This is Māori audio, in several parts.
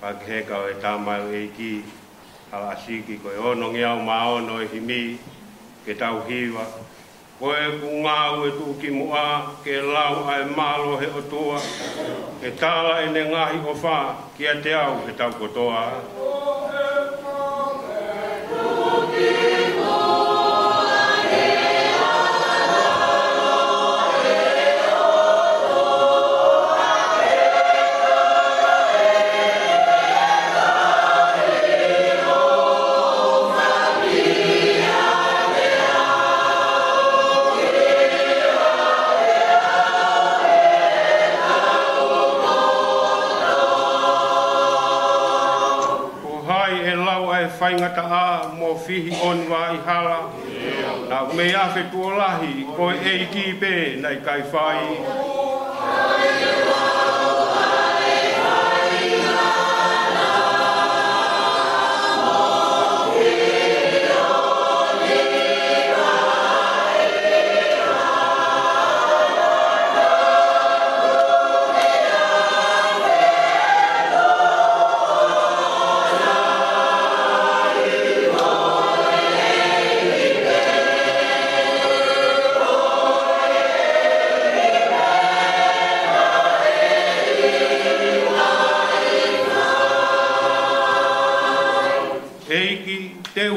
Pakiheka o e tāmau e ki ala asiki ko e ono ngiau maono e himi ke tau hiwa. Ko e ku ngau e tuki mua ke lau ai malo he otua ke tala e ne ngahi o wha ki a te au e tau kotoa. Whaingata a mo fihi on wa i hala. Na me afe tuolahi ko e ki pe nei kai whai.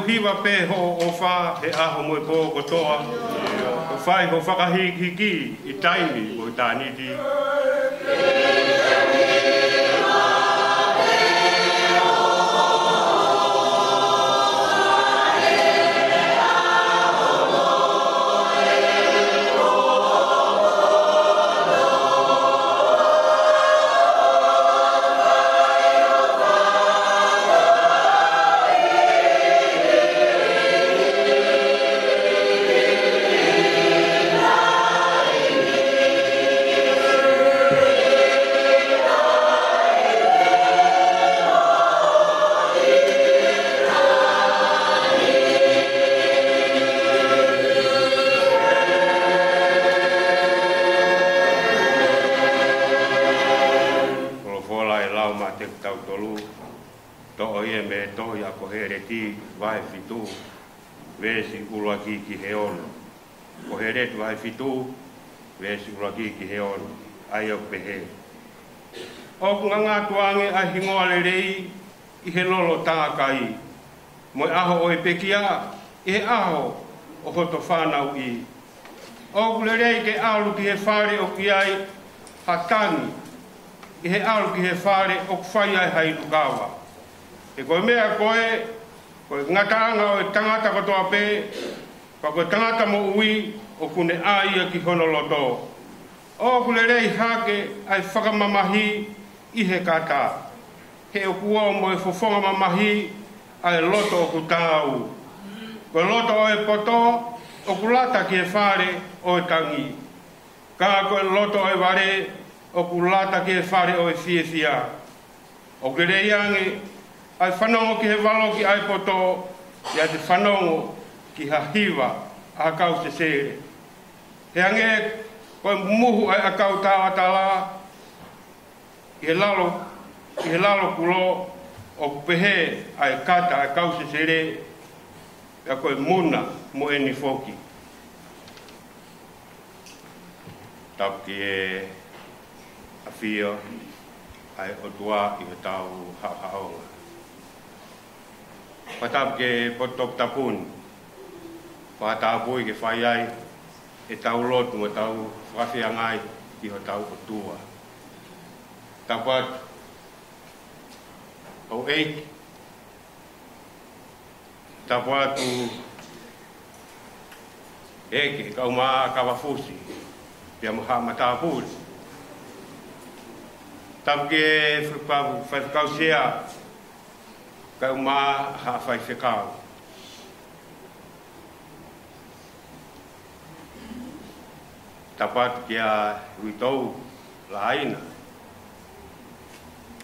Hiwa pe ho o wha he aho mo e pō kotoa. O whai ho whakahiki i taimi o tāniti. Vai fitu vesi ula kiki he ono. Ko he retu vai fitu vesi ula kiki he ono. Ai o pehe. O ku ngā tuange a hingoa le rei i he lolo tākai. Mo aho o e pekia i he aho o hoto whanau i. O ku le rei ke alu ki he whare o ki ai hatangi. I he alu ki he whare o ku whai ai hai lukawa. E koe mea koe koe ngataanga o e tangata katoa pē, pa koe tangata mo ui o kune aia ki honoloto. O kule rei hake ai whakamamahi i he kata. He o kua mo e fofonga mamahi ai loto o ku tāu. Koe loto o e poto o kulata ki e whare o e tangi. Ka koe loto o e ware o kulata ki e whare o e fiefia. O kule rei ange ai whanongo ki he walo ki ai poto, ia te whanongo ki ha hiwa a kau se sere. He ange, koe muhu ai a kau tāwa tala, i he lalo kulo o pehe ai kata ai kau se sere, ia koe muna mo eni foki. Tau ki e a fia ai o tua i he tau hao-haonga. Patap ke potop tapun, patapui ke whai ai, e tau lotu o tau whawhiangai ki ho tau o tua. Tapat, o eik, tapatu eke kau maa kawafusi, pia muha matapuri. Tap ke whakausia, kau maa hawhai whekau. Tapat kia ruitou la aina.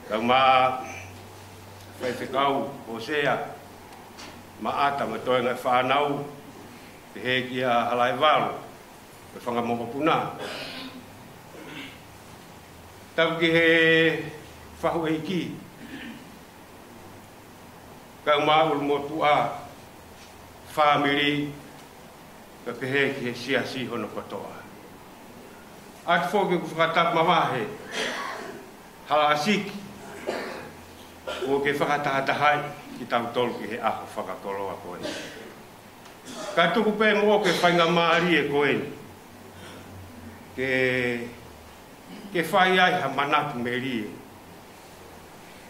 Kau maa hawhai whekau hosea, maata ma toi ngai whanau, te he kia halai walu, me whangamoko puna. Tau ki he whahu eiki, ka maul motua family ka pehe ki sia si hono kotoa at foge ku whakatap mawahe hala asiki o ke whakatahatahai ki tau tolu ki he aho whakakoloa koe ka tuku pe mo ke whainga maari e koe ke whai ai ha manatu me rie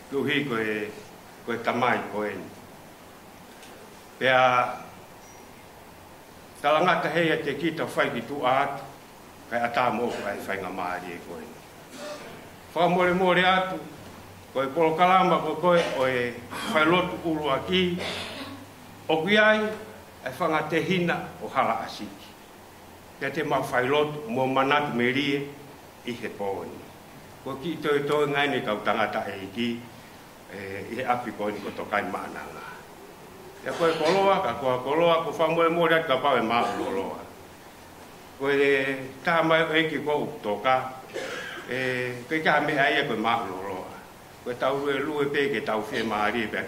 ke uhi koe tamai koe pea talangata hea te kita whai ki tu atu kai ata mo kai whainga maari e koe whamore more atu koe polo kalama koe oe whai lotu uru aki o kiai ai whanga te hina o hala asiki pea te mau whai lotu mo manatu me rie i he pōni ko ki toi ngai ni kau tangata e ki i he api koe ko tokai maananga e koe koloa ka koe koloa ko whamore more atu ka pao e maa loloa koe tā mai o eki kou toka koe ka me aia koe maa loloa koe tau lue pe ke tau whie maari pe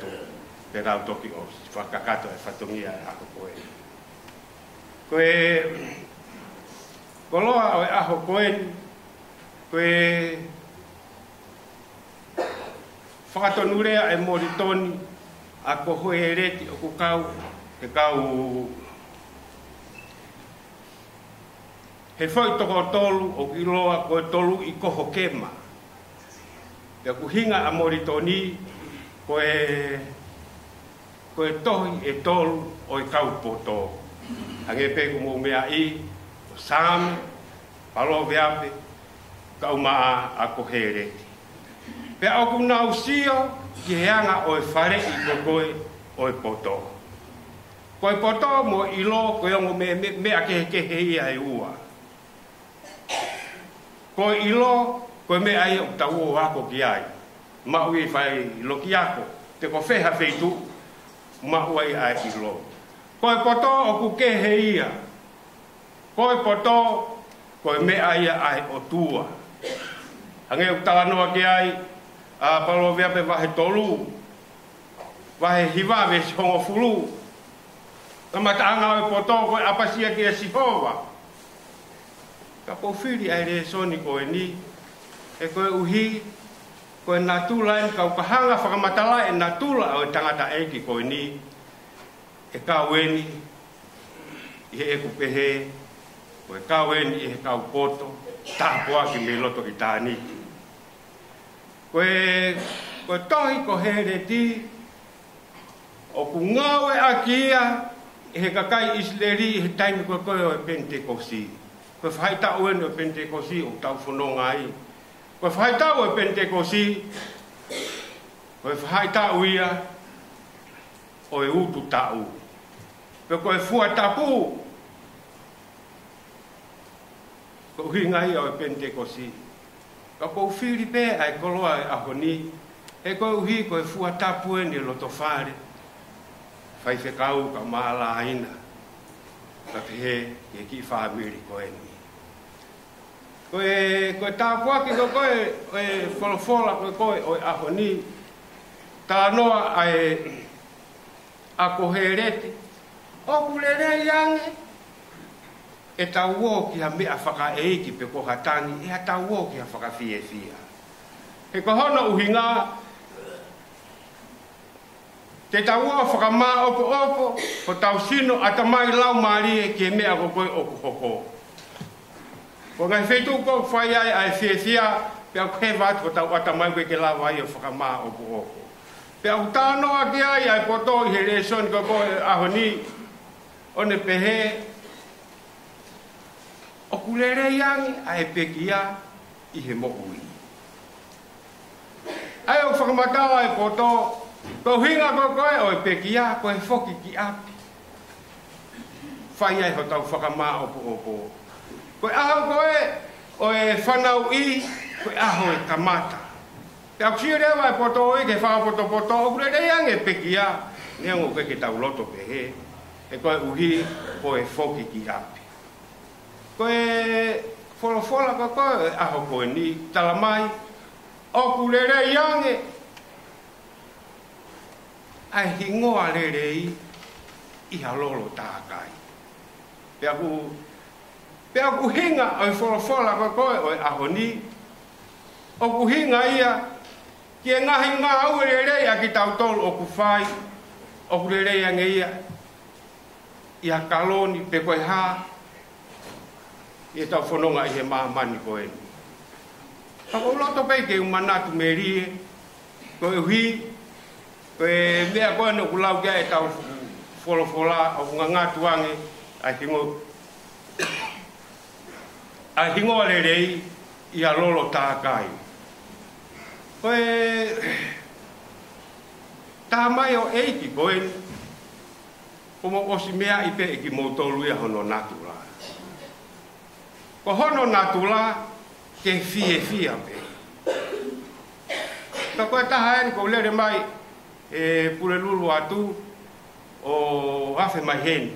tau toki o whakakato e whatongia e ako koe koe koloa o e aho koe koe whakatonurea e moritoni a ko hoe e reti o ku kau te kau he whai toko tolu o ki loa koe tolu i koho kema te ku hinga a moritoni koe tohi e tolu o i kau poto hange pe ku mo mea i o sami palo veape kau maa a ko he reti pe o ku nau sio ki heanga o e whare i koe o e poto. Koe poto mo ilo koe ongo me a kehe ia e ua. Koe ilo koe me ai o tau o ako ki ai. Ma ui whai loki ako. Te ko wheha wheitu ma ui ai ilo. Koe poto o ku kehe ia. Koe poto koe me ai ai o tua. Hange o talanoa ki ai a palo veape wahe tolu wahe hiwawe si hongo fulu kama taanga o poto koe apasia ki a sihova ka po whiri ai re soni koe ni e koe uhi koe natula en kau kahanga whakamatala e natula o tangata eki koe ni e kaweni i he eku pehe koe kaweni i he kau poto tāpua ki me loto ki tāniki koe tohi ko here ti o ku ngau e akia he kakai isleri he taimi koe koe o e Pentekosi koe whaita uen o Pentekosi o tau whanonga ai koe whaita o e Pentekosi koe whaita uia o e utu tau koe fua tapu koe hingai o e Pentekosi ka ko Filipe ai koloa a honi e ko uhi ko fua tapu ni loto fare fai fe kau ka mala ina ka pe e ki family ko eni ko tapu ki ko e folofola ko a honi ta noa ai a ko hereti o kulere yange e tau ki ha mea whaka eiki pe ko hatangi e ha tau ki ha whaka fie fia. He ko hono uhinga te tau whaka maa opo opo ko tau sino atamai lau maari e ki mea ko koe opo hoko. Ko ngai whetu ko whai ai fie fia pe au he wat ko tau atamai koe ke lau ai o whaka maa opo opo. Pe au tāno aki ai poto i he reson ko koe ahoni o ne pehe o kulere yangi ai pekia i he mohui. Ai o whakamatawa e poto, ko hinga ko koe o e pekia ko e whoki ki api. Whai ai ho tau whakamaa opo opo. Ko aho koe o e whanau i, ko aho e kamata. Te au sirewa e poto i ke whakapoto poto, o kulere yangi e pekia, neango koe ke tau loto pehe, e koe uhi o e whoki ki api. Koe wholofola ko koe aho koe ni talamai o kulere yange ai hingoa lerei i halolo tākai. Pea ku hinga oi wholofola koe oi ahoni. O ku hinga ia ki e ngahi ngā au lerei a ki tautolu o ku whai. O ku lerei ange ia i a kaloni pe koe hā. I e tau whanonga i he mahamani koe. Pako loto pei ke umanatu me rie. Koe hui. Koe mea koe no ku lau kia e tau wholofola o ku ngangatu ange. Ai hingo lerei i a lolo tākai. Koe tā mai o eiki koe. Komo osi mea i pe e ki moutolu ia hono natura. Ko hono natula ke fie pe. Ka koe taha eri ko lere mai e pule lulu atu o hafe mai heni.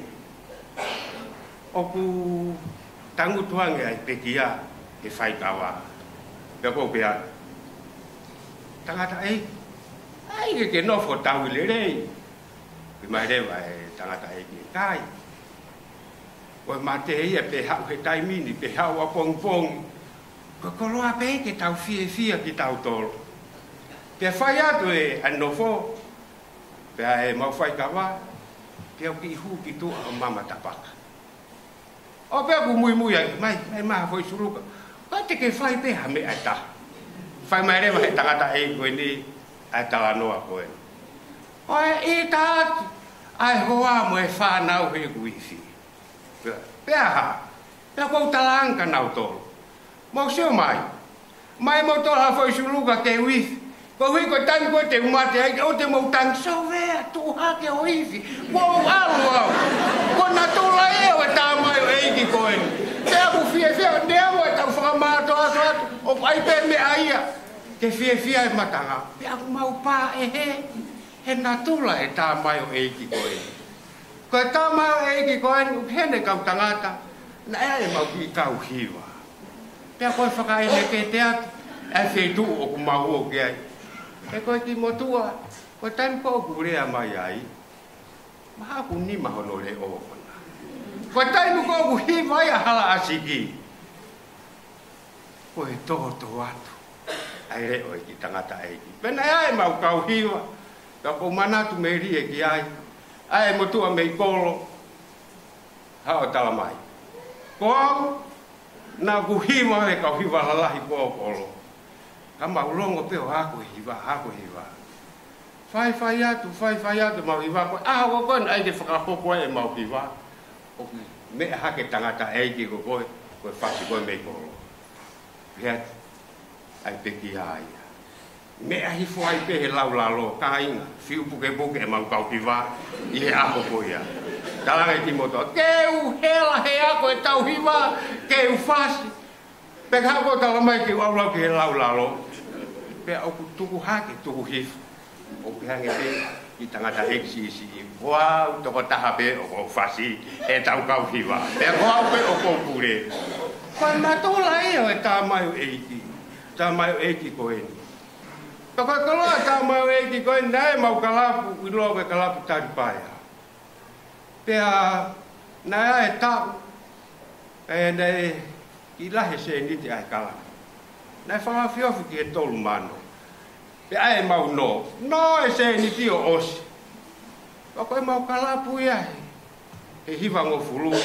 O ku tangu tuange ai pekia e whaikawa. Pea ko pea. Tangata ai ke nofo tau lerei. Ki mai rewa e tangata ki kai. Koe mate ia pe hau he taimini, pe hau a pong. Koe koloa pe ke tau fie ki tau tolo. Pe whai atu e anofo. Pe e mau whai kawa. Pe au ki hu ki tua o mama tapaka. O pe aku mui ai, mai maha foi suruka. Koe te ke whai pe ha me ata. Whai mai rewa he tangata koe ni ai talanoa koe. Oe i tātu. Ai hoa mo e whanau he kuifi. Pea ha, pea kou talanga nau tolo. Mau seo mai. Mai mau tolo ha foi suluka ke uifi. Ko hui ko tangi koe te umate ai, o te mau tangi. So vea, tu hake o uifi. Wow, alu au. Ko na tula eo e tā mai o eiki koe. Pea ku fie, nea mo e tau whakamato atu. O ai pe me aia. Ke fie e matanga. Pea ku mau pā e he. He na tula e tā mai o eiki koe. Koe tā mai o eiki koe, hene kau tangata, na ea e mau ki kau hiwa. Pea koe whakaene ke te atu, e whetu o ku mau o ki ai. E koe ki motua, koe taimi ko ku rea mai ai, maha ku ni mahono le o kona. Koe taimi ko ku hiwa ai a hala asiki. Koe toto atu, ai re o ki tangata eiki. Pena ea e mau kau hiwa, ka ko manatu me rie ki ai. Ai motua me kolo. Hao tala mai. Ko au, na ku hiwa e kau hiwa lalahi kolo. Ka maulongo peo hako hiwa. Fai atu mau hiwa koe. Aho koe na aike whakahoko e mau hiwa. Me hake tangata eiki ko koe. Koe whaki koe me kolo. Peat, ai peki ai. Me ahi fuai pe he lau lalo, ka inga, fiu puke e mau kau hiwa, i he aho ko ia. Talanga ki motoa, keu hela he ako e tau hiwa, keu fasi. Pe kako tala mai ki waulau ki he lau lalo. Pe au tuku hake, tuku hifu. O pe hange pe, i tangata eksisi. Wau, toko taha pe, o fasi, e tau kau hiwa. Pe wau pe o kukure. Koe matula eo e tā mai o eiki. Tā mai o eiki ko eni. Koe kaloa tā mai o eiki koe nai mau kalapu, i loa koe kalapu taripaia. Pea, nai e tau, e nei, i lahe se niti ai kalapu. Nai whangawhiofi ki e tolu mano. Pea e mau no e se niti o osi. Koe mau kalapu ia he hiwango fulu,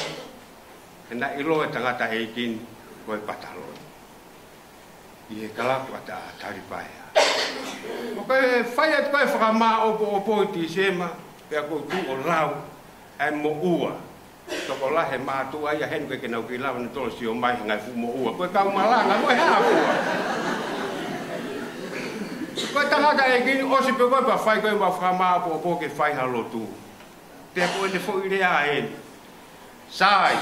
e nai i loa e tangata eikin koe pataloi. I he kalapu ata taripaia. Koe whai atu koe whakamā opo i ti sema, pea koe tu o lau, ai mo ua. Toko lahe mātua ia henu koe ke nau ki lau na tolo si o mai ngai fu mo ua. Koe kau malanga, koe hapua. Koe tangata e kini osi pe koe pa whai koe ma whakamā opo ke whai halo tu. Pea koe ne fo i rea eni. Sai,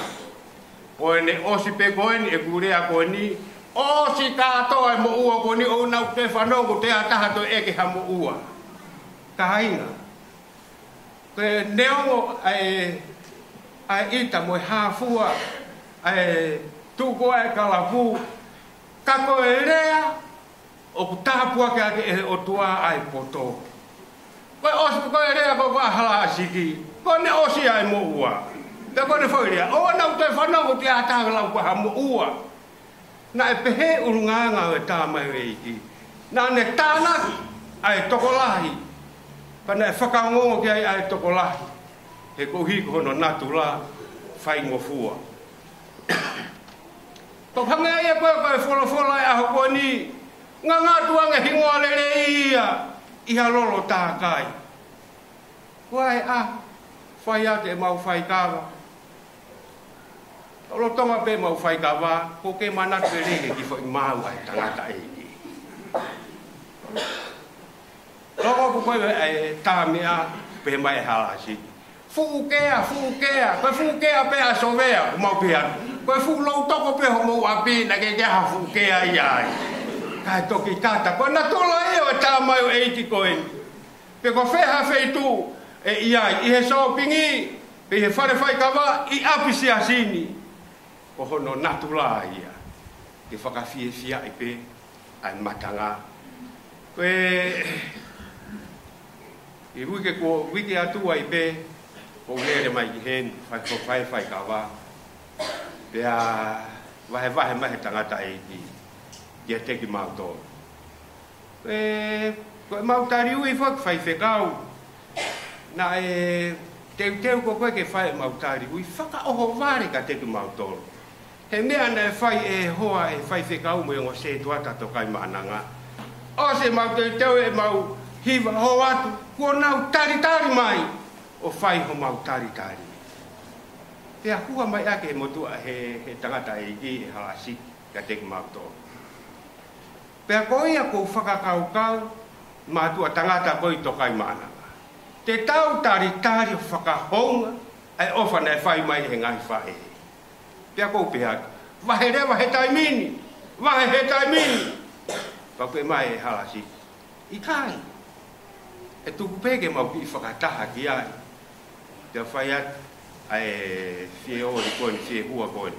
koe ne osi pe koe ni e kurea koe ni, o si kātoa e mo ua ko ni o nau te whanongu te ataha to eke ha mo ua. Ka hainga. Koe neongo ai ita mo e hāfua, ai tūkoa e kalapu, ka koe rea, o ku tāpua ke ake e o tua ai poto. Koe osi koe rea ko hala siki. Ko ne osi ai mo ua. Te ko ne foi rea. O na te whanau te ata lau ko ha mo ua. Na e pehe urunganga e tā mai e iki. Na ne tāna ai tokolahi. Pana e whakangongo ki ai tokolahi. He ko hiko hono natu la whai ngofua. Ko hanga ia koe wholofola e aho koe ni. Ngā ngātuanga hingoa lere ia. Iha lolo tā kai. Koe whai ate e mau whai kawa. Olo tonga pe mau whai kawa. Ko ke manatu e rege ki whai mau ai tangata e ki. Loko ko koe e tā mea pe mai halasi. Fukea. Koe fukea pe a sovea. Mau pe atu. Koe fukulou toko pe homo api na ke ha fukea iai. Kai toki tata. Koe na tola eo e tā mai o eiti koe. Pe ko wheha wheitu e iai. I he sopingi. Pe he whare whai kawa i apisi asini. Ko hono natula ia. Ke whakawhie fia i pe ai matanga. Koe i wike atua i pe ko lere mai ki hen whai kawa. Pea wahe mahe tangata e ki ia teki mauto. Koe mautari ui whai whekau. Na teu ko koe ke whai mautari ui whaka oho ware ka teki mauto. He mea na whai e hoa e whai whekau mo ingo se tuata tokai maananga. O se mautari teu e mau hiva ho atu. Kua nau tari mai o whai ho mautari. Pea hua mai ake motua he tangata e ki e halasi ka teki mauto. Pea ko ia ko whakakaukau mātua tangata koi tokai maananga. Te tau tari o whakahonga ai ofana e whai mai he ngai whae. Pea ko pea wahe rewa he taimini. Pa koe mai e halasi. I kai. E tuku peke mau ki whakataha ki ai. Te whai atu. Ai fie ori koe, fie hua koe.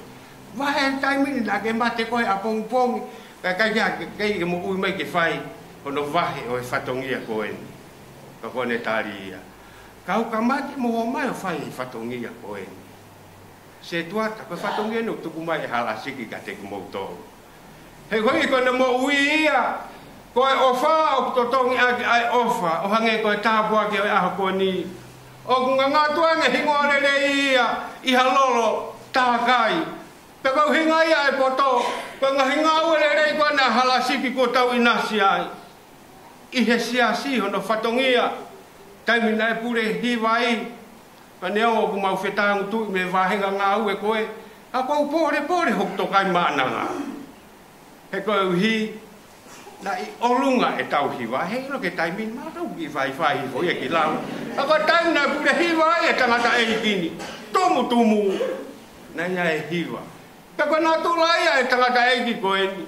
Wahe taimini na ke mate koe a pongi. Kai mo ui mai ke whai. Hono wahe o e whatongia koe. Ka kone tari ia. Kau ka mate mo ho mai o whai e whatongia koe. Se tuata, koe whatongia no tuku mai e halasiki ka teku moutou. He koe kone mo ui ia. Koe ofa o kutotongi ai ofa. O hange koe tāpua ke o aho koe ni. O kunga ngātuanga hingoa rere ia iha lolo tākai. Pe kau hinga ia e poto. Koe ngā hinga ue rere koe na halasiki ko tau inasi ai. I he siasi hono whatongia. Taimina e pure hiwai. Pa neo o kumau whetangu tui me wahenga ngā ue koe. A kou pore hokto kai maananga. He koe uhi. Na i olunga e tau hiwa, hei no ke taimin mātau ki whai ho ia ki lau. Ako taimina pure hiwa e tangata e kini. Tumu. Na ia e hiwa. Kako nā tula ia e tangata e ki koe ni.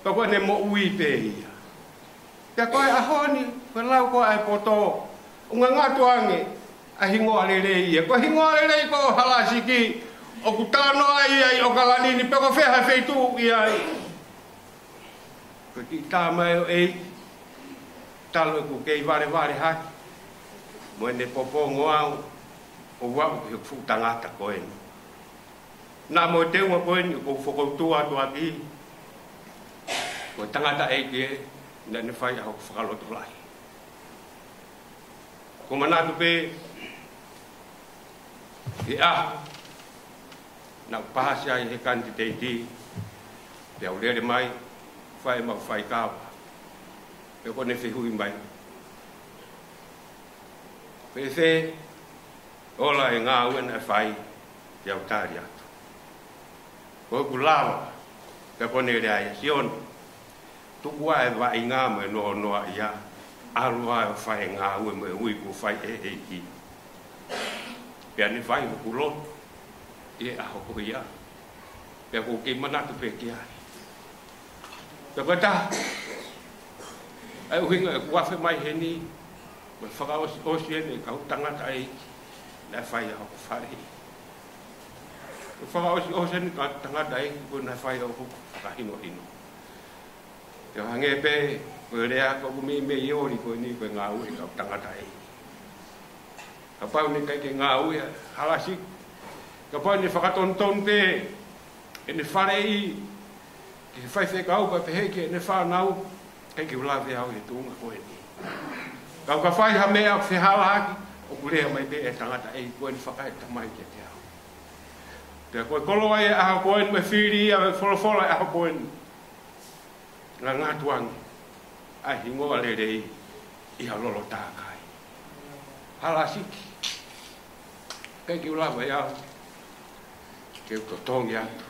Kako ne mo ui pe ia. Ka koe ahoni, koe lau koe e poto. Unga ngātuange a hingoa lere ia. Ko hingoa lere ko halasiki. O kutano ai o kalanini, peko wheha wheitu ia. Ko ki tā mai o ei, talo ku kei ware haki. Mo ene popongo au, o wau ki fu tangata koe. Nā mo te unga koe ni, ko whakautua atu aki. Ko tangata ei ki e, na ne whai au whakaloto lai. Ko manatu pe, e na pahasi ai he kanti teiti, te au lere mai, whai mau whai kawa. E kone whihui mai. Whe ola e ngā uena e whai te au tāri atu. Ko ku lawa, ka kone rea e sion. Tuku ai wa i ngā me noa ia. Arua e whai ngā ue me ui ku whai e ki. Pea ni whai ku lon. E aho ko ia. Pea ku ke manatu pe ki ai. Pea ta. Ai uhinga e kuafe mai he ni. Me whakaosi e me kau tangata e na whai au whare. Whakaosi e me kau tangata e ko na whai au whakahino. Te hange pe, ko rea ko me iori ko ni ko ngā ui kau tangata e. ka pau ni kai ke ngā uia halasi ka pau ni whakatonton te e ne whare i ki whai whekau pa peheke e ne whanau kai ke ulawe au e tūnga koe ni kau ka whai ha mea whihala haki o kurea mai te e tangata e koe ni whakae tamai ke te au te koe koloa e aha koe ni me whiri a me wholofola e aha koe ni ngā ngā tuangi ai hingoa le rei i ha lolo tākai hala siki kai ki ulawa e au ke uto tongi atu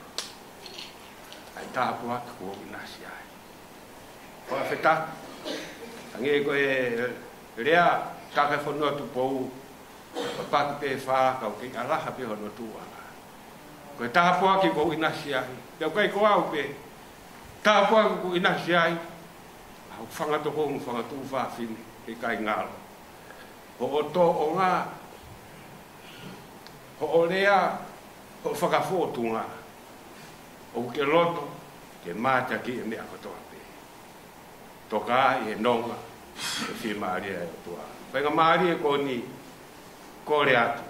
ai tāpu atu kua nasi ai koa whetaka tangi ko e rea taka whanua tu pou papaku pe whākau ki alaha pe hono tuanga ko e tāpu aki kua nasi ai pia kai ko au pe tāpu aki kua nasi ai au whangatokong whangatu whawhini e kai ngalo ho o tō o ngā ho o rea ho whakawhotunga o ke loto ke māta ki e mea kotoa pe toka i e nonga e whi maaria e tua whainga maaria ko ni kore atu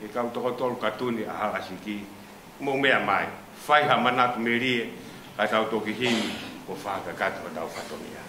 e kau toko tolu katuni a halasi ki mo mea mai whaiha manatu me rie ka tau toki hini ko whaka katu a tau whatonia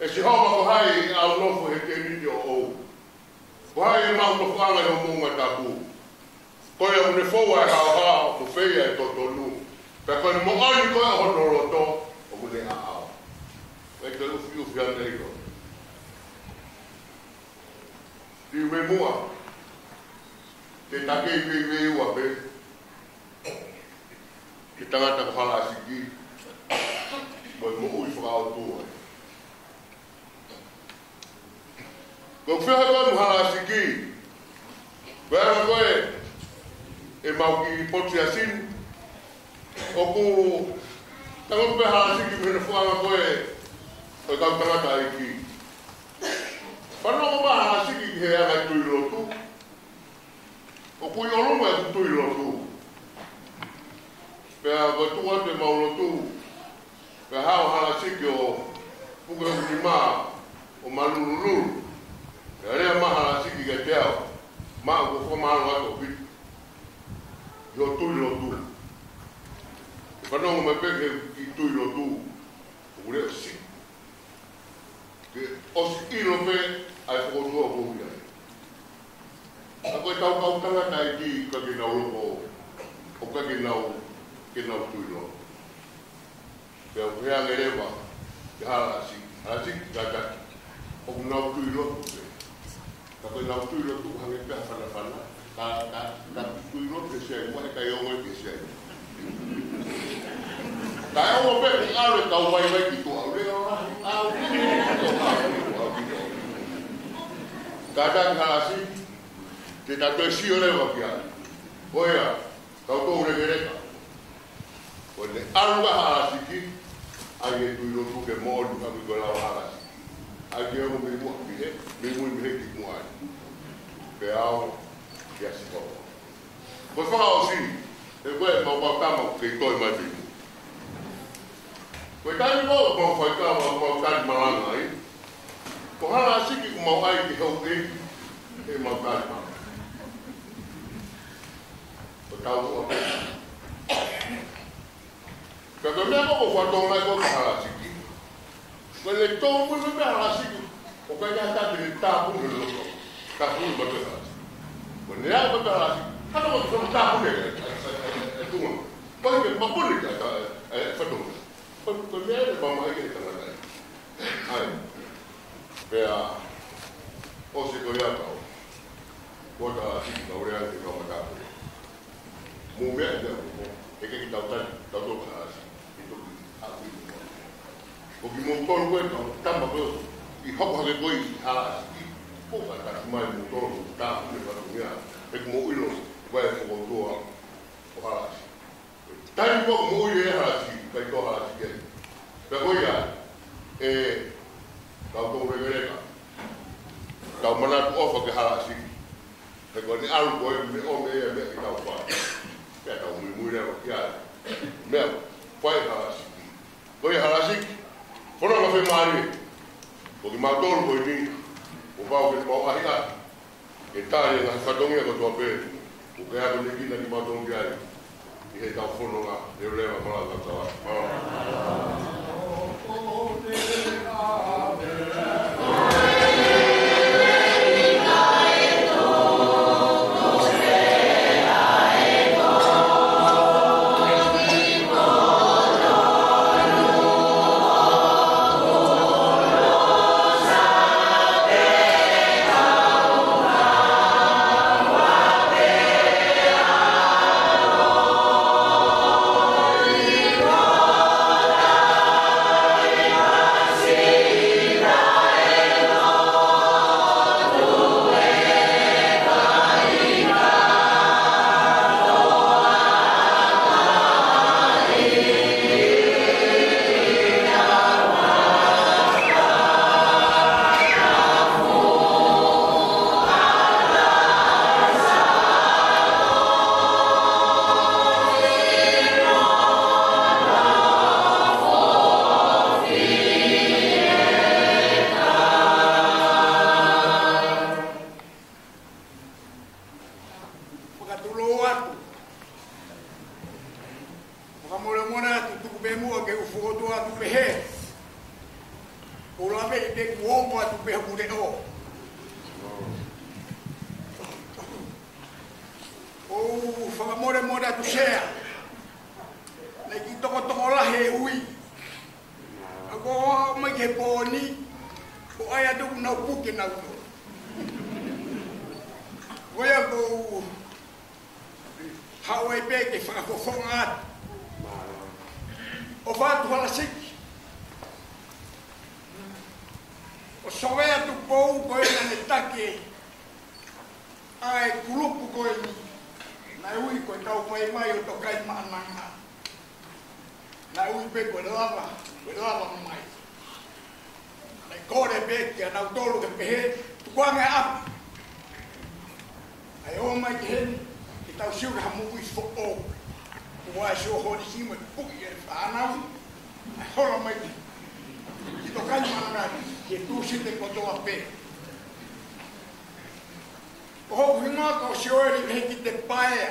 e si hoa ko hai au nofo he te nini o ou. Ko hai e mau nofo anga he o munga tapu. Koe a une foua e hao hao ko feia e totonu. Pea koe ni mo ani koe a hono roto o mune a ao. E te ufi ufi ane iko. Ti ue mua. Te take i wei ua pe. Ki tangata ko hala asiki. Koe mo ui whakao tua. Ko whiha koe mo hala asiki. Koe koe e mau ki poti asin. O ku tango pe hala asiki me ne whanga koe. Koe kau tangata ai ki. Whanau ma hala asiki ki he anga tui rotu. O ku i olunga e tui rotu. Pea koe tu ate mau rotu. Pea hao hala asiki o puke huni maa o malululu. Pea rea ma hala asiki ke te ao. Maa ko whamahalo ato pitu. Yo tui rotu. Whanau me peke ki tui rotu. O rea si. Ke osi ilo pe ai whakotua o kuhia. A koe tau kau tangata i ki ka ki nau loko o ka ki nau tui rotu. Pea o hea ngerewa ki hala asiki. Hala asiki kata o nau tui rotu pe. Ka koe nau tui rotu hange pea whanawhana. Ka tui rotu e siai mua e ka iongo e ki siai. Ka e ongo pe ki alo e kau wai ki tua. Kata ki hala asiki. Te tato e sio lewa ki ala. Oia, kau tou regereka. Koe ne aluga hala asiki. Ai e tui rotu ke mōdu kami koe lau hala asiki. Ai ke ongo me mua ki he. Me mui me he ki mua ai. Pe ao ki asi kau. Koe whakao si. E koe mau tama kei toi mai pimu. Koe tani mau mau whaikama mau tani malanga ai. Ko hala asiki ku mau ai ki hau eki. E mau tani malanga. Ko tau o pe. Kaka mea koko whatong mai ko hala asiki. Koe le tō mui me hala asiki. O kai ka tati ni tāpu me loko. Tāpu me bate hala asiki. Koe ne au bate hala asiki. Hata mo tō tāpu me e tunga. Koe ke mapuni ka whatonga. Koe mea le mama ike e tangata. Ai. Pea o se koe atau. Koe ka hala asiki ka ure ake ka matapu. Mō mea e teo. Eke ki tau tani. Tau tō ka hala asiki. O ki mō tōru koe tau tama koe i hoko hake koe i hala asiki. O ka taki mai mō tōru tāpu me whatungia. E ku mō ilo koe e whakotua o hala asiki. Tani koe mō ilo e hala asiki, kai tō hala asiki e. Pea koe ia, tau tōru regereka. Tau manatu ofa ke hala asiki. E koe ni alu koe me o me e me ki tau whai. Pea tau mui rewa ki ale. Mea, whai hala asiki. Koe hala asiki. Whona ka whi maari, o ki mātoru koe ni, o pāo ke pāo ahi ati. E tāre ngā whatongia ko tua pēr, o ke hako ne kina ki mātoru ki ai. I hei tau whono ngā, reo rewa mara tawa. o la me de kuongo atu pe hapure o. O whakamore more atu sea. Nei ki toko la he ui. Ako mai ke pōni, o ai atu nau puke nau to. Koia ko hawai pe ke whakafofonga atu. O whātu hala siki. O sowe atu pou koe nane take. Ai kulupu koe ni. Nai ui koe tau pai mai o tokai maananga. Nai ui pe koe lava mai. Nai kore pe ki anau tolu ke pehe. Tukuange api. Ai o mai ke heni. Ki tau siuka hamu ui fo o. Kua sio hori sima puki e whanau. Ai hora mai ki. Ki tokai maananga. Ki tu site kotoa pe. O hoku hinga ko sioeri me ki te paea.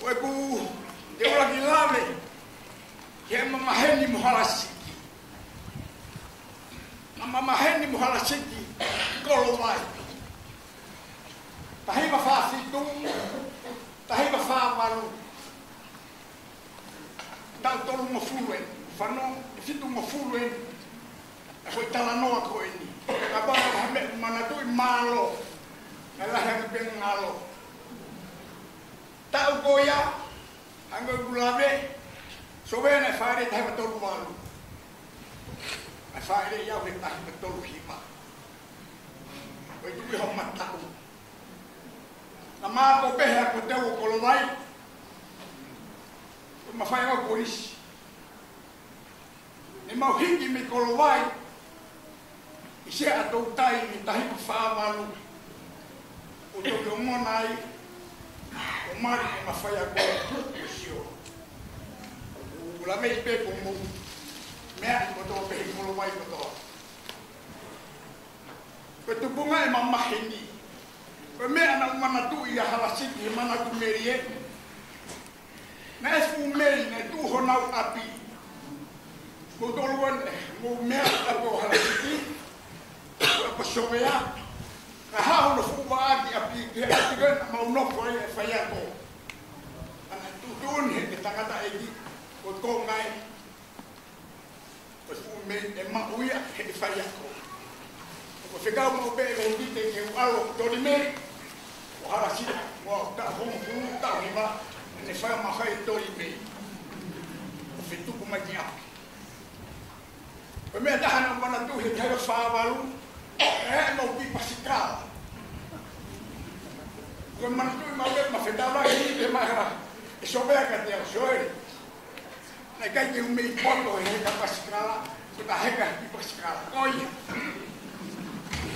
Oe ku te ora ki lave. Ki e mamaheni muhala siki. Mamaheni muhala siki. Kolo mai. Tahiwa whawhitu. Tahiwa whawaru. Tau tolu mo furuen. Whanau, e fitu mo furuen. E hoi tala noa koe ni. Ka baka hame manatui malo. Nga lahi ake penga ngalo. Tau koia. Hanga gulave. So wena e whaere tahiwa tolu walu. E whaere iau he tahiwa tolu hima. Koe tui ho matau. Na maa ko pehe ako teu o kolowai. Koe mawhai au korisi. E mau hiki me kolowai. I se atou tai ni tahipa whaamalu. O toke o monai. O mari e mawhai a koe. O sio. O la mei pe ko mou. Mea i kotoa pehe kolowai kotoa. Koe tupunga e mamaheni. Koe mea na umanatu i a halasiki he manatu meri e. Na esfu meri na tu honau api. Ko tolu mo mea ako halasiki. Ko sovea. Ka hau no fuwa aki api ke atigan mau no foi e fai ako. Ana tutun he te tangata egi. Ko ko ngai. Ko fu me e mauia he fai ako. Ko fekau mo be e hite ke alo toli me. O halasiki mo ta homo fu ta hiva. Ne fai ma fai toli me. Ko fetu ko mai aki. Ko me tahana mana tu he kai whawaru. Mau pi pasikala. Ko mana tu mau be ma fetala i te mahara. E sobea ka te soe. Na kai ke me poto he ka pasikala. Ko ta heka pi pasikala. Koia.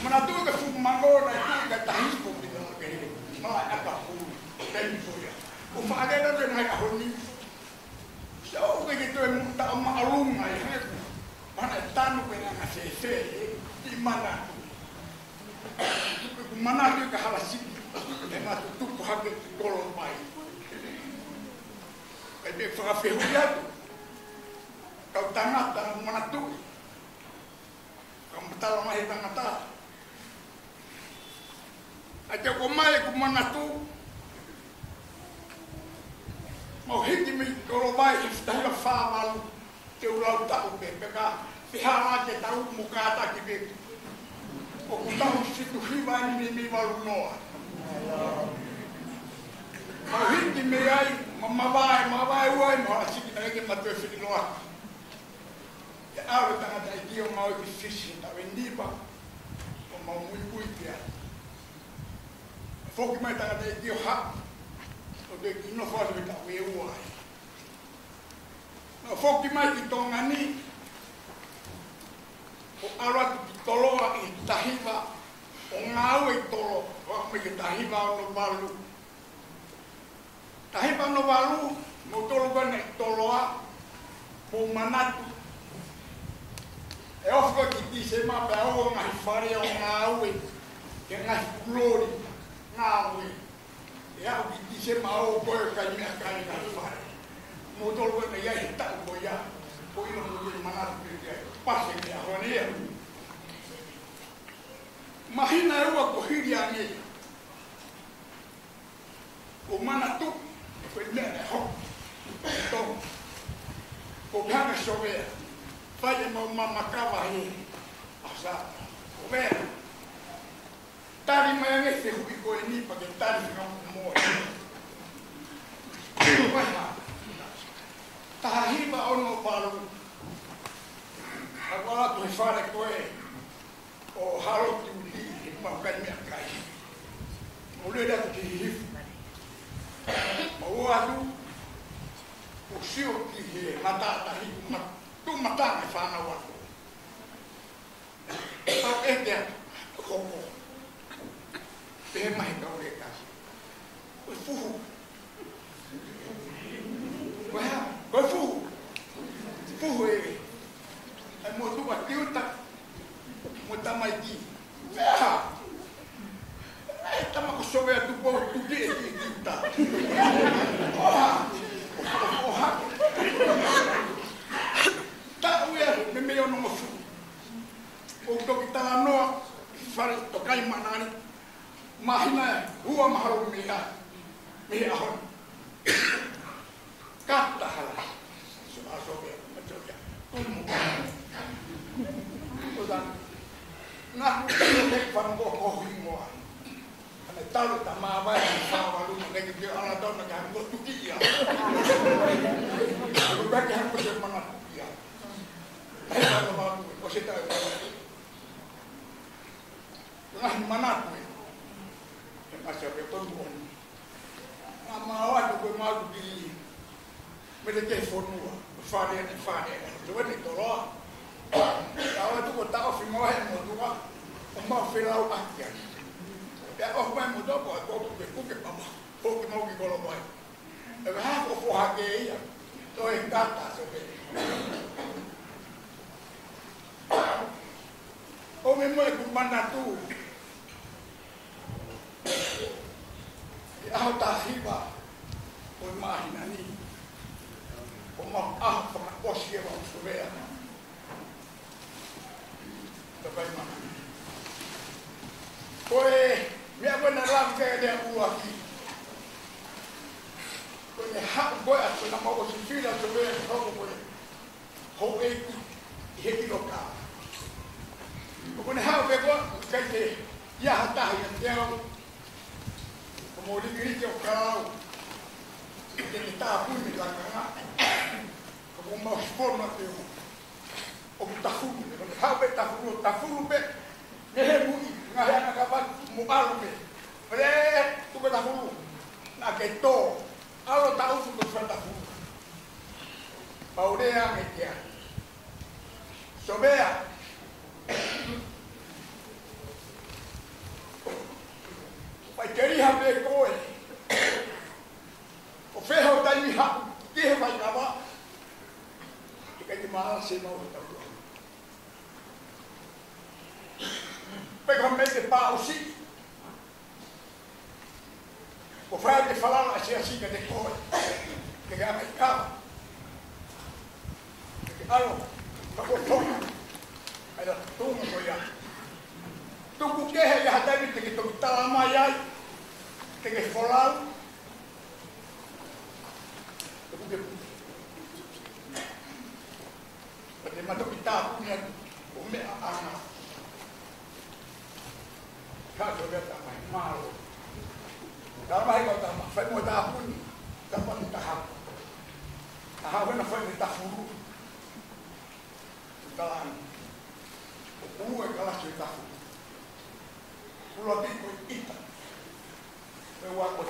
Mana tu ke fu mango na tu ka tahispo pi no ke. Ma apa fu. Tem soia. O fa ga na na ka honi. So ke tu e ta ma alunga he. Mana tanu ke na se di mana. Mana tu ka halasiki. E ma tu ko hake kolo mai. E te whakawhehuri atu. Kau tangata mana tu. Kau matala mai tangata. A te ko mai ku mana tu. Mau hiti mi kolo mai e whtahiwa whāmalu. Te urau taku ke peka. Whihara te tau mukata ki pe. O kutau situ hiwa ni mi walu noa. Mau hiti me ai, mawai uai, mawa siki na eke matue whiti noa. E awe tangata i dio mau ki fisi, tawe nipa, o mau mui kui pia. Foki mai tangata i dio ha, o te kino whare me tawe e uai. Foki mai ki tongani, o aratu ki toloa i tahiwa, o ngāu i tolo, o me ki tahiwa o no walu. Tahiwa no walu, mo tolo kone i toloa, po manatu. E ofko ki ti se mape o ngahi whare o ngāu i, ke ngahi kulori, ngāu i. E au ki ti se ma o koe kai mea kai ngahi whare. Mo tolo kone iai he tau ko ia. Poi non voglio manare perché passa che a ronia. Mahina e ua kohiria ni. Ko mana tu ko nene ho. To. Ko kanga sobe. Fai mo mama kava hi. Asa. Ko ve. Tari mai me se hui ko ni pa ke tari no mo. Vai ha. Tahiba ono palu. Agora tu fare koe o haro tu li ma kai me kai. O le da tu hi. O atu o sio ki he mata tahi ma tu mata me fa na wa. Tau e te koko. Pe mai ka o le ka. O fuhu. Ko fuhu. Fuhu e. Ai mo tu ba tiuta. Mo tamai ki. Vea. Ai tama ko sobe tu po tu ki tiuta. Oha. Oha. Ta uia me me ono mo fu. O to ki tala no fare to kai manani. Mahina hua maharo me ha. Me ahon. Kata hala. Sobe macam udan nah nek farang ko himo ana talu tama ba sa walu nek ke ala don nak ko tuki ya ko ba ke ko se mana ya ai ba ba ko se ta nah mana ko e pasa ke to mo ama wa ko ma di me de ke fonua fare tu vedi tolo ahora tu contaba firmó el motor como firmó aquí ya os vemos todo porque papá porque no que lo voy el hago fue aquella todo encanta sobre o mismo es un manatú y hasta arriba pues imagínate como para posia vamos ver também mano foi minha buena lam que de aqui foi ha boa a na mão se fila sobre como foi e que local como ha pegou que já tá então como ele que o carro que está muito lá como uma forma de o tafumu o tafumu be nehemu ngahana kapan mualume oleh tu ke tafumu na keto alo tahu tu ke tafumu paudea media sobea vai querer haver coisa o ferro tá ali que vai acabar que de mal se não tá pega meio de pau sim o ferro de falar assim que de coisa que é americano que algo para botar aí lá tudo coisa tu que é já deve ter que tá lá mais tem que falar porque matou kita punya umi anak kalau dia tak main malu kalau main kau tak main saya mau dah pun dapat tahap mana saya tak furu dalam buat kelas cerita pulau itu kita lewat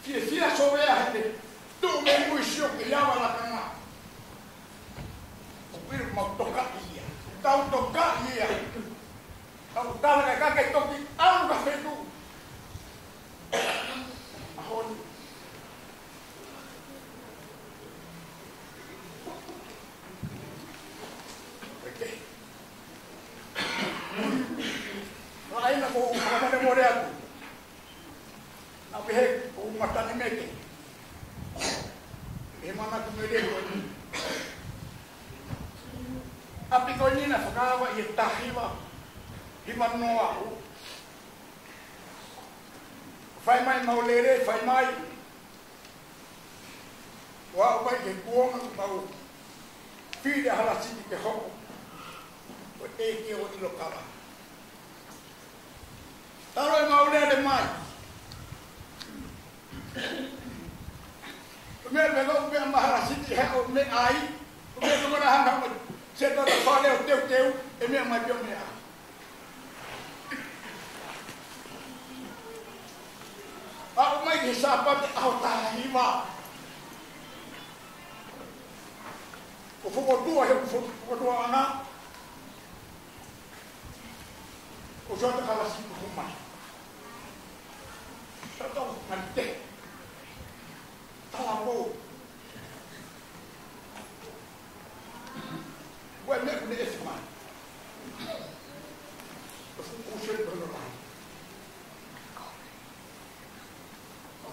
Fia sobre a gente, tu me puxou que já vai lá canal. O filho mau tocar ia, tahu tocar ia. Tahu tahu que toki, algo que fez tu. Ahon. Okay. Lain aku mana boleh aku. Nabi hek matani meke e mana ku me le ko ni api ko ni na whakawa i e tahiwa hi manoa u whai mai maulere whai mai wa o mai ke kuonga mau whire hala siki ke hoko o e ke o ilo kawa taro e maulere mai me velo me mahara siki he o me ai me no ra hanga mo se to ta fale o teu e me mai pio me a o mai ke sapa te au tahiwa o fogo tua he fogo tua ana o jota kala siki ko mai sa to mante Talambo. Well, let me ask man. O cheiro do normal.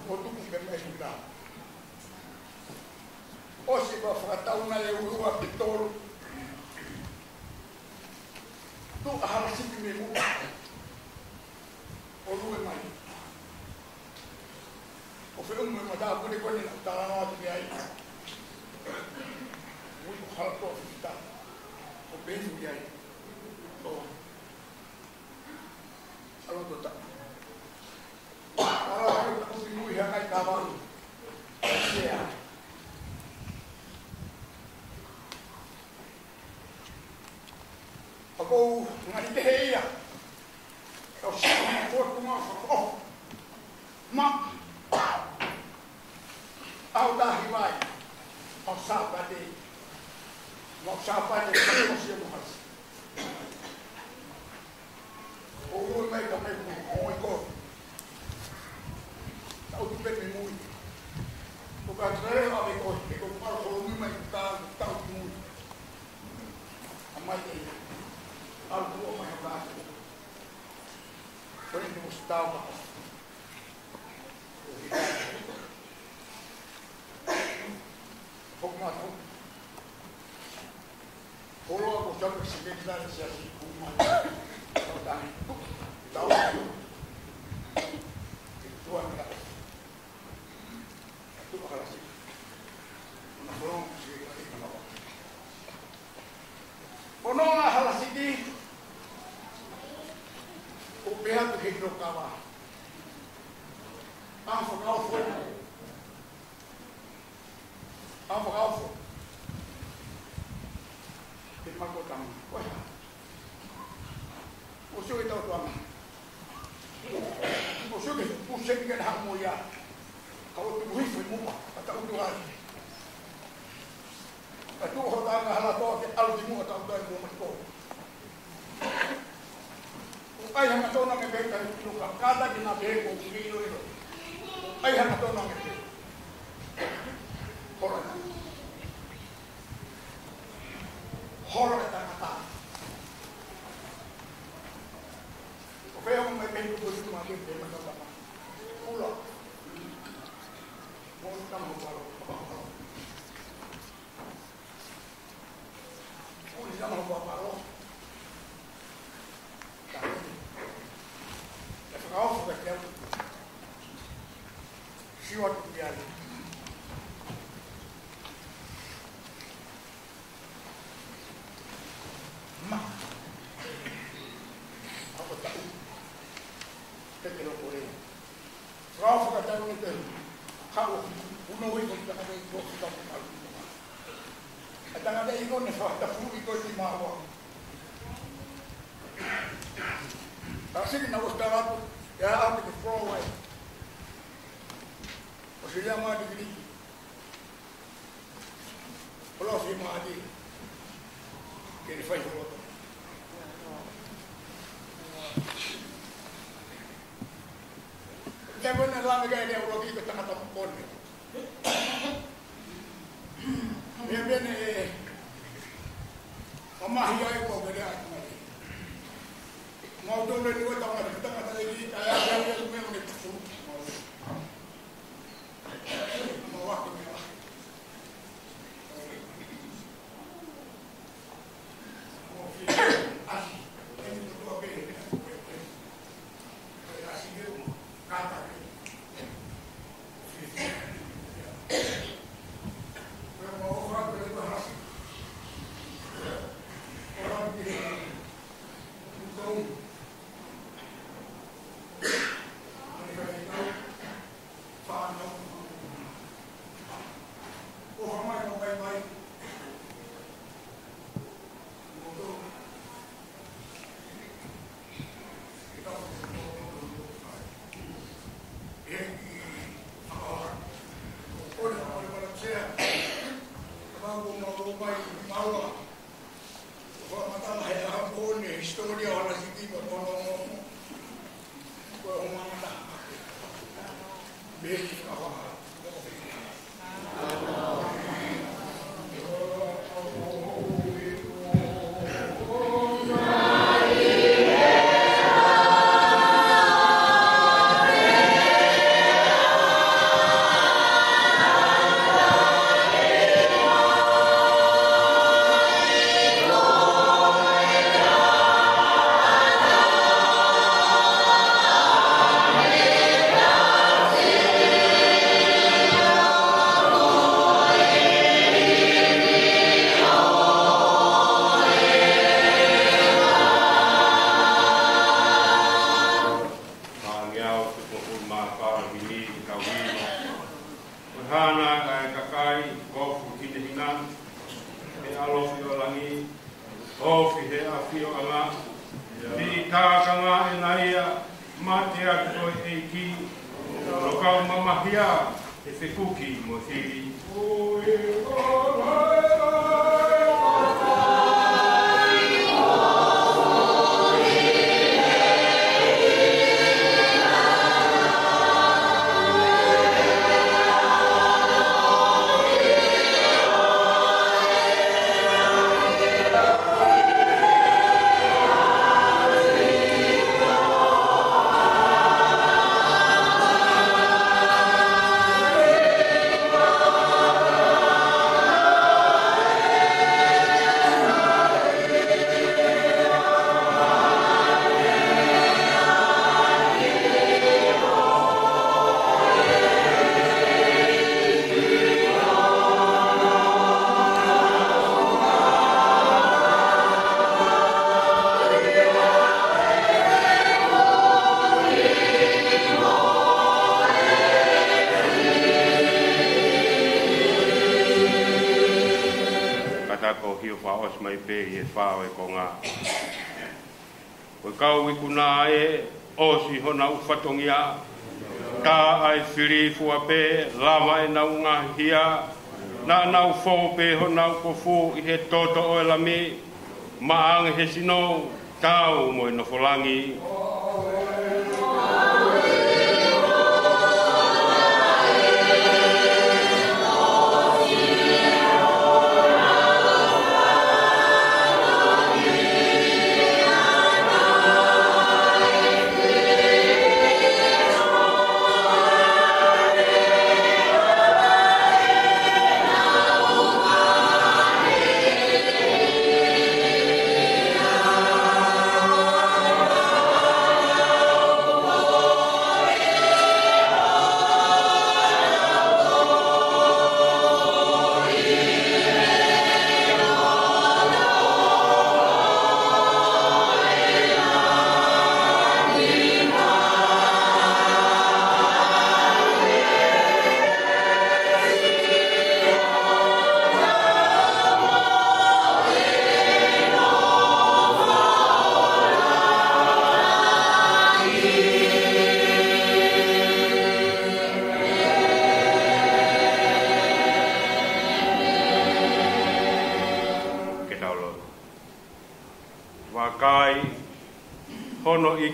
O tu com que mais mudar. O se vai fatar uma leua pitolo. Tu a assim que me muda. O lua mais. O filme me mandava por depois de estar na nota de aí. Muito ralo para ficar. O beijo de aí. Oh. Alô, doutor. Alô, eu fui já cai cavalo. É. Agora, na ideia. Eu sei por como ma au dahi vai au sapate ko se mo has o mo mai ka mai ko ko au tu pe me mui o ka tre ave ko e ko par ko mi mai ta mui amai e au tu mai ba ko ni mo sta ba Pokemon. Polo ako siya magsigiglan siya si Kuma. Ito dami. Ito ako. Ito ang lakas. Ito ang kalasik. Unang sigiglan ito ako. Puno nga halasiki. Upihan ito hidro kawa. Ang pag-alfo. Alfo. Di magkutang. Wala. Uso ito ang. Uso ito. Uso ito ang mo yan. Kalau tumuhi mo pa. Patauduhan. Patuho na ang halato at aldi mo at aldoy mo matko. Kung ay hang ito nang ibigay ng kada ginabigay kong sigilo ito. Ay hang ito nang ibigay. Horror kata-kata. Oke, yang may pay ko dito mga game magkakata. Ulo. Mo ka mo palo. Uli ka mo palo. Ya kau sudah kaya. Siwat biar. Ralph got that with the how uno we got that way go stop at that day go ne fa ta fu ko ti ma wa así que no estaba ya out the floor way o se llama de gris o se llama de que le fai foto ya bueno la me cae de bloquito está matando un polvo bien viene mamá y yo con que ya mau doble ni vuelta más kita kata lagi ya me me tu mau waktu Fatongia ta ai fili fuape lava e naunga hia na nau fo pe ho nau ko fu I he toto o lami maang he sino tau mo no folangi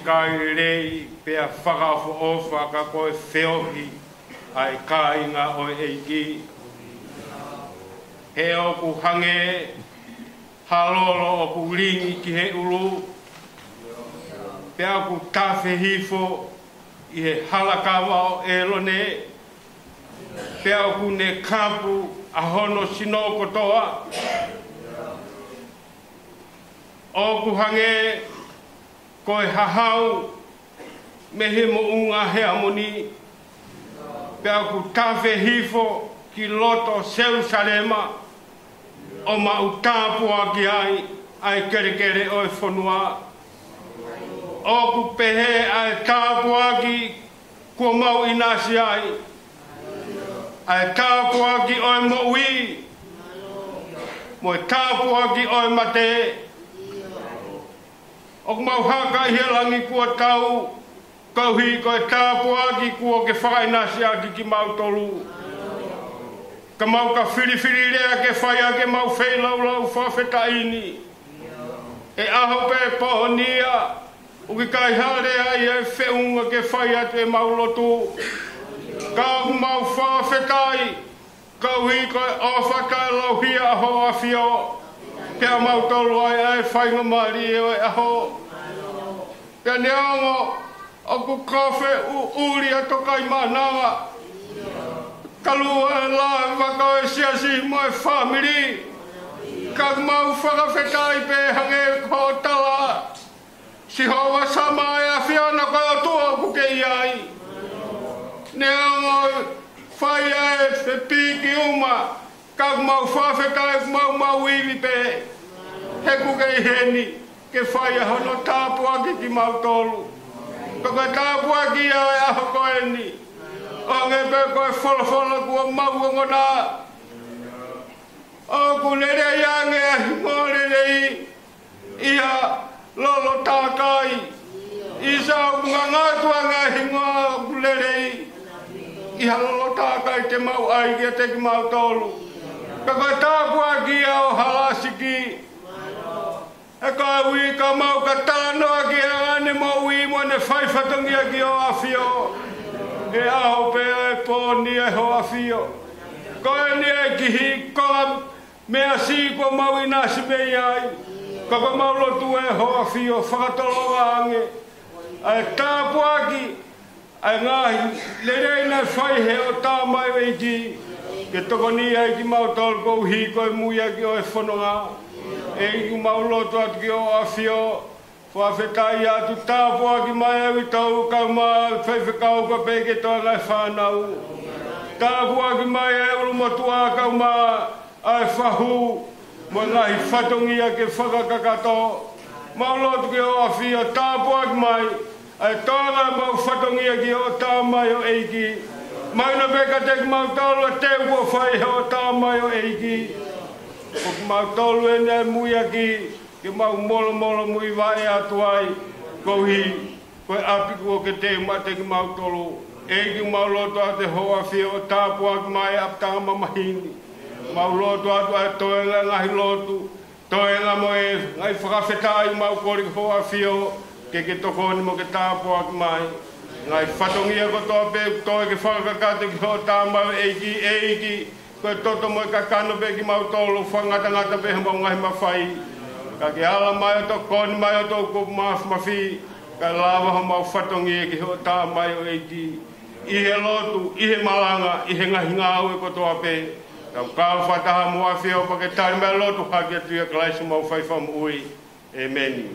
kai rei pea whakafo ofa ka koe whiohi ai ka inga o eiki. He oku hange halolo oku ringi ki he ulu. Pea oku tawhi hifo I he halakawa o elone. Pea oku ne kapu a hono sino kotoa. Oku hange koe hahau me he mo unga he amoni. Pea ku tawhi hifo ki loto Jerusalema o mautapua ki ai kere o e whanua. O ku pehe ai tāpua ki kua mau inasi ai. Ai tāpua ki o e moui. Mo e tāpua ki o e mate. O ku mau haka i he langi kua tau. Kauhi ko e tāpua ki kua ke whakainasi aki ki mau tolu. Ka mau ka whiriwhiri rea ke whaia ke mau whailau whawhetaini. E aho pe pohonia. Uki kai hare ai e whiunga ke whaia te mau lotu. Ka mau whawhetai. Kauhi ko e awhakai lauhia aho awhio. Pea mau tolu ai e whainga mari e aho. Pea neongo. O ku kafe uri ato kai mananga. Kalua e la e waka e siasi mo e family. Ka mau whakawhetai pe hange ko tala. Si hoa sama e a whiana koe o tua ku ke iai. Nea ngoi whai e te piki uma. Ka mau whawhetai mau iwi pe. He ku ke heni ke whai e hono tāpua ki mau tolu. Koe tāpua ki au e aho koe ni. O nge pe koe whola kua mau ngona. O ku nere iange a himore rei. Ia lolo tākai. Isa o kunga ngātua ngā hingoa ku lerei. Ia lolo tākai te mau ai kia te ki mau tolu. Koe tāpua ki au halasiki. E ka ui ka mau ka tānoa ki a ane mo ui mo ne whaiwhatongia ki o awhio. E aho pe e pōni e ho awhio. Ko e ni e kihi koa mea si ko mau i nasi mei ai. Ko ko mau lotu e ho awhio whakatologa ange. A e tāpua ki a ngahi lerei nei whai he o tā mai wei ki. Ke toko ni ai ki mau tolu kou hi ko e muia ki o e whanonga. E iku mau loto atu ki o awhio. Whawhetai atu tāpua ki mai au i tau kau maa whaiwhekau ka peke toa ngai whanau. Tāpua ki mai au motua kau maa ai whahu. Mo ngahi whatongia ke whakakakato. Mau loto ki o awhio tāpua ki mai. Ai toa ngai mau whatongia ki o tā mai o eiki. Mai no peka te ki mau tolu a teu kua whai o tā mai o eiki. O ku mau tolu e nei muia ki mau molo mui wae atu ai. Kohi, koe api kua ke te umate ki mau tolu. E ki mau loto a te hoa whio tāpua ki mai aptanga mamahini. Mau loto atu ai toenga ngahi lotu. Toenga mo e ngai whakawhetai mau kori ki hoa whio. Ke toko ni mo ke tāpua ki mai. Ngai whatongia ko toa pe toi ke whakakate ki hoa tāmau eiki. Koe toto mo e kakano pe ki mau tolu whangata pe hama ngahi mawhai. Ka ke ala mai o to koni mai o to ko mawhi. Ka lawa ho mau whatongi e ki ho tā mai o eiki. I he lotu, i he malanga, i he ngahi ngāu e ko toa pe. Ka kāu whataha mua whio pa ke tari mai lotu haki atu ia kalaisu mau whaiwham ui. Amen.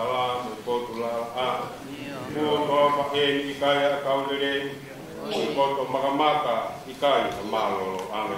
salam kotula a ko pa e ikaya kaulere ko to makamaka ikai malo anga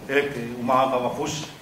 Eke umaka wafusi